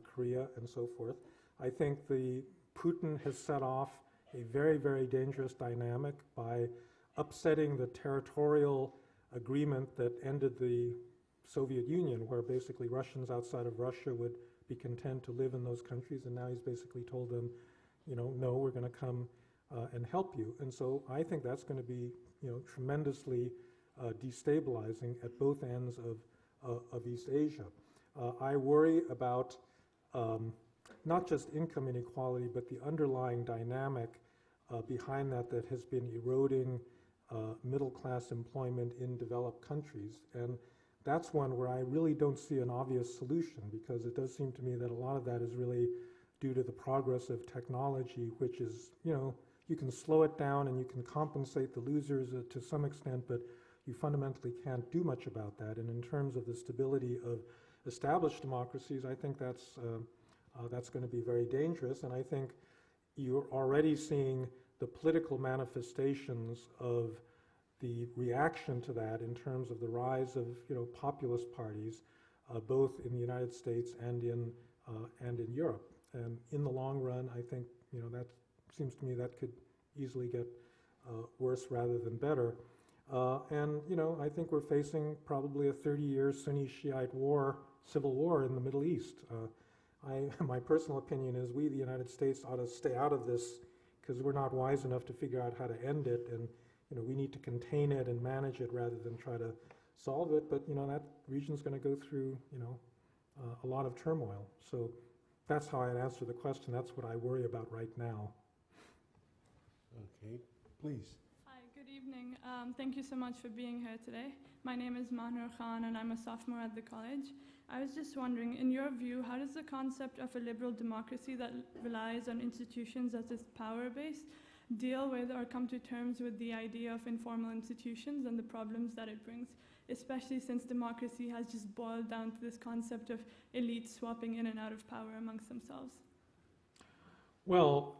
Korea, and so forth. I think Putin has set off a very, very dangerous dynamic by upsetting the territorial agreement that ended the Soviet Union, where basically Russians outside of Russia would be content to live in those countries, and now he's basically told them, you know, no, we're going to come and help you. And so I think that's going to be, you know, tremendously destabilizing at both ends of East Asia. I worry about not just income inequality, but the underlying dynamic behind that has been eroding middle-class employment in developed countries. And that's one where I really don't see an obvious solution, because it does seem to me that a lot of that is really due to the progress of technology, which is, you know, you can slow it down and you can compensate the losers to some extent, but you fundamentally can't do much about that. And in terms of the stability of established democracies, I think that's going to be very dangerous. And I think you're already seeing the political manifestations of the reaction to that in terms of the rise of, you know, populist parties, both in the United States and in Europe. And in the long run, I think, you know, that seems to me that could easily get worse rather than better. And, you know, I think we're facing probably a 30-year Sunni-Shiite war, civil war in the Middle East. My personal opinion is we, the United States, ought to stay out of this because we're not wise enough to figure out how to end it. And, you know, we need to contain it and manage it rather than try to solve it. But, you know, that region's going to go through, you know, a lot of turmoil. So that's how I'd answer the question. That's what I worry about right now. Okay, please. Hi, good evening. Thank you so much for being here today. My name is Mahnur Khan, and I'm a sophomore at the college. I was just wondering, in your view, how does the concept of a liberal democracy that relies on institutions as its power-based deal with or come to terms with the idea of informal institutions and the problems that it brings, especially since democracy has just boiled down to this concept of elites swapping in and out of power amongst themselves? Well,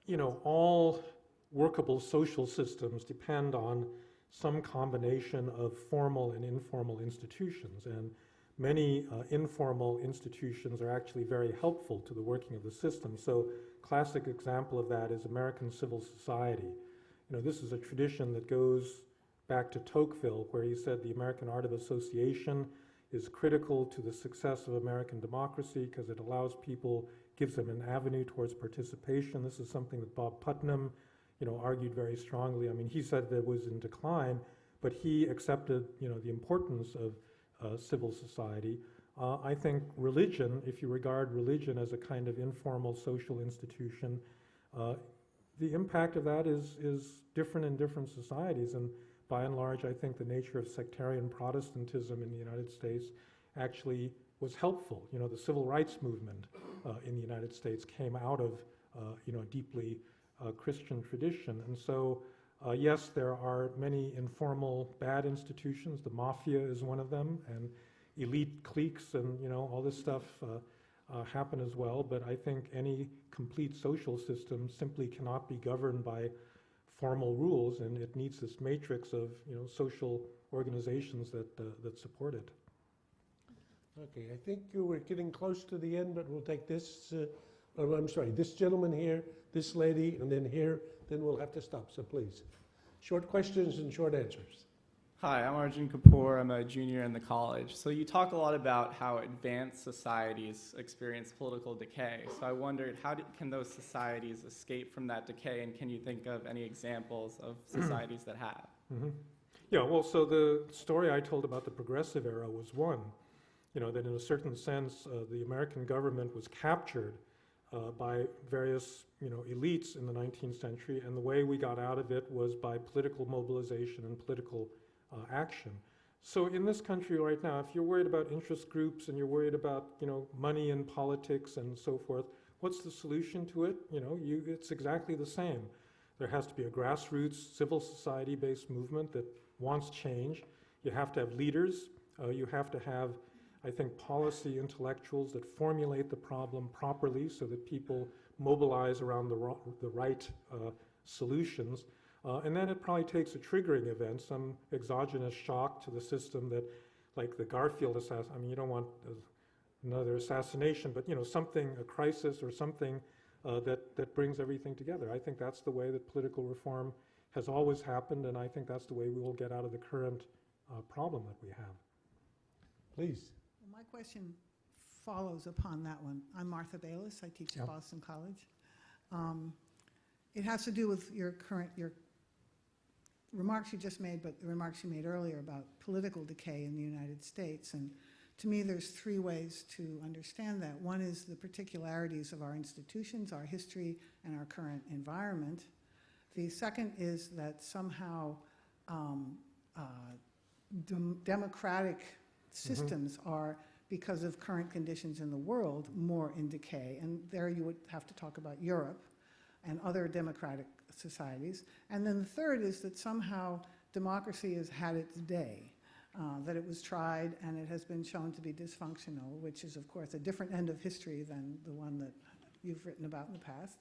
you know, all workable social systems depend on some combination of formal and informal institutions, and many informal institutions are actually very helpful to the working of the system. So, classic example of that is American civil society. You know, this is a tradition that goes back to Tocqueville, where he said the American art of association is critical to the success of American democracy because it allows people, gives them an avenue towards participation. This is something that Bob Putnam, you know, argued very strongly. I mean, he said that it was in decline, but he accepted, you know, the importance of civil society. I think religion, if you regard religion as a kind of informal social institution, the impact of that is different in different societies. And by and large, I think the nature of sectarian Protestantism in the United States actually was helpful. You know, the civil rights movement in the United States came out of, you know, a deeply Christian tradition. And so, yes, there are many informal bad institutions. The mafia is one of them, and elite cliques and, you know, all this stuff happen as well. But I think any complete social system simply cannot be governed by formal rules, and it needs this matrix of, you know, social organizations that support it. Okay, I think we're getting close to the end, but we'll take this, I'm sorry, this gentleman here, this lady, and then here, then we'll have to stop, so please. Short questions and short answers. Hi, I'm Arjun Kapoor. I'm a junior in the college. So you talk a lot about how advanced societies experience political decay. So I wondered, how can those societies escape from that decay, and can you think of any examples of societies that have? Mm-hmm. Yeah, well, so the story I told about the progressive era was one. You know, that in a certain sense, the American government was captured by various, you know, elites in the 19th century, and the way we got out of it was by political mobilization and political action. So in this country right now, if you're worried about interest groups and you're worried about, you know, money and politics and so forth, what's the solution to it? You know, it's exactly the same. There has to be a grassroots civil society-based movement that wants change. You have to have leaders. You have to have, I think, policy intellectuals that formulate the problem properly so that people mobilize around the right solutions. And then it probably takes a triggering event, some exogenous shock to the system that, like the Garfield assassination, I mean, you don't want another assassination, but, you know, something, a crisis or something that brings everything together. I think that's the way that political reform has always happened, and I think that's the way we will get out of the current problem that we have. Please. My question follows upon that one. I'm Martha Bayless. I teach at Boston College. It has to do with your remarks you just made, but the remarks you made earlier about political decay in the United States. And to me, there's three ways to understand that. One is the particularities of our institutions, our history, and our current environment. The second is that somehow democratic systems are, because of current conditions in the world, more in decay. And there you would have to talk about Europe and other democratic societies. And then the third is that somehow democracy has had its day, that it was tried and it has been shown to be dysfunctional, which is, of course, a different end of history than the one that you've written about in the past.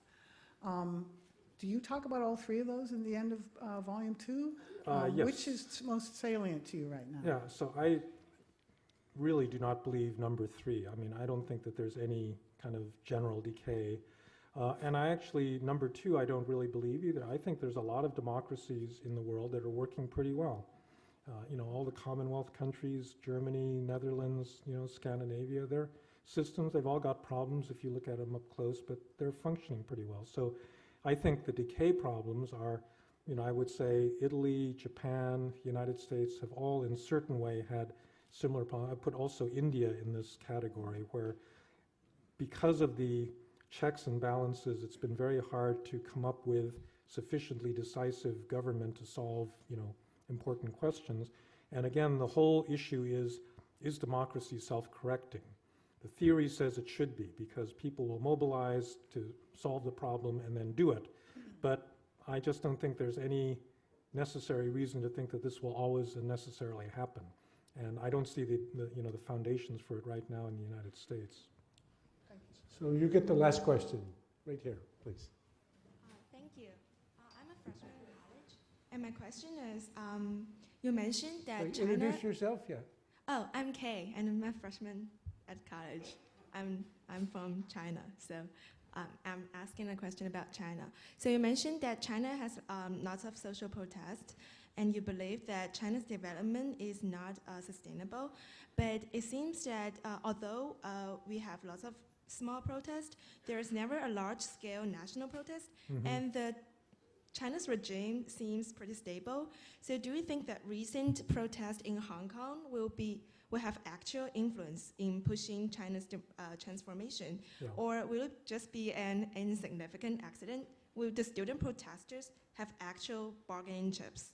Do you talk about all three of those in the end of Volume 2? Yes. Which is most salient to you right now? Yeah, so I really do not believe number 3. I mean, I don't think that there's any kind of general decay. And I actually, number 2, I don't really believe either. I think there's a lot of democracies in the world that are working pretty well. You know, all the Commonwealth countries, Germany, Netherlands, you know, Scandinavia, their systems, they've all got problems if you look at them up close, but they're functioning pretty well. So I think the decay problems are, you know, I would say Italy, Japan, United States have all in a certain way had similar problems. I put also India in this category, where because of the checks and balances, it's been very hard to come up with sufficiently decisive government to solve, you know, important questions. And again, the whole issue is democracy self-correcting? The theory says it should be, because people will mobilize to solve the problem and then do it. But I just don't think there's any necessary reason to think that this will always and necessarily happen. And I don't see the you know, the foundations for it right now in the United States. So you get the last question, right here, please. Thank you. I'm a freshman in college, and my question is, you mentioned that China... Introduce yourself, yeah. Oh, I'm Kay, and I'm a freshman at college. I'm from China, so I'm asking a question about China. So you mentioned that China has lots of social protests, and you believe that China's development is not sustainable. But it seems that although we have lots of small protests, there is never a large-scale national protest, and China's regime seems pretty stable. So do you think that recent protests in Hong Kong will have actual influence in pushing China's transformation? Yeah. Or will it just be an insignificant accident? Will the student protesters have actual bargaining chips?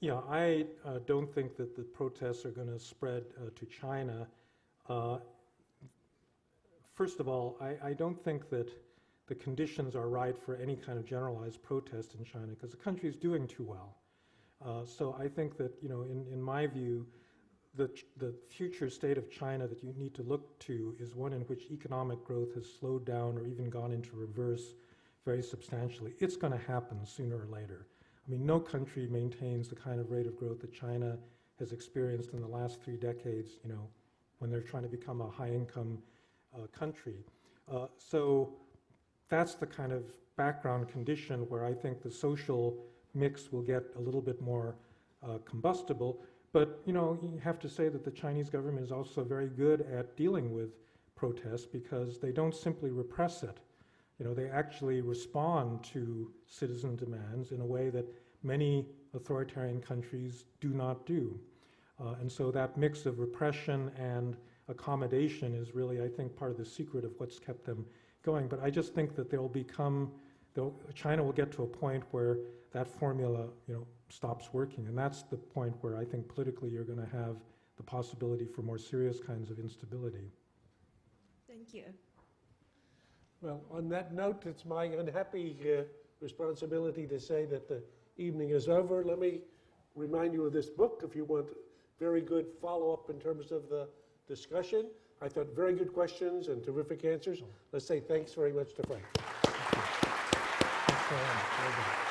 Yeah, I don't think that the protests are going to spread to China. First of all, I don't think that the conditions are right for any kind of generalized protest in China because the country is doing too well. So I think that, in my view, the future state of China that you need to look to is one in which economic growth has slowed down or even gone into reverse very substantially. It's going to happen sooner or later. I mean, no country maintains the kind of rate of growth that China has experienced in the last 3 decades, when they're trying to become a high-income country. So that's the kind of background condition where I think the social mix will get a little bit more combustible. But, you have to say that the Chinese government is also very good at dealing with protests because they don't simply repress it. They actually respond to citizen demands in a way that many authoritarian countries do not do. And so that mix of repression and accommodation is really, I think, part of the secret of what's kept them going. But I just think that China will get to a point where that formula, stops working. And that's the point where I think politically you're going to have the possibility for more serious kinds of instability. Thank you. Well, on that note, it's my unhappy responsibility to say that the evening is over. Let me remind you of this book if you want very good follow-up in terms of the discussion. I thought very good questions and terrific answers. Let's say thanks very much to Frank. Thanks very much.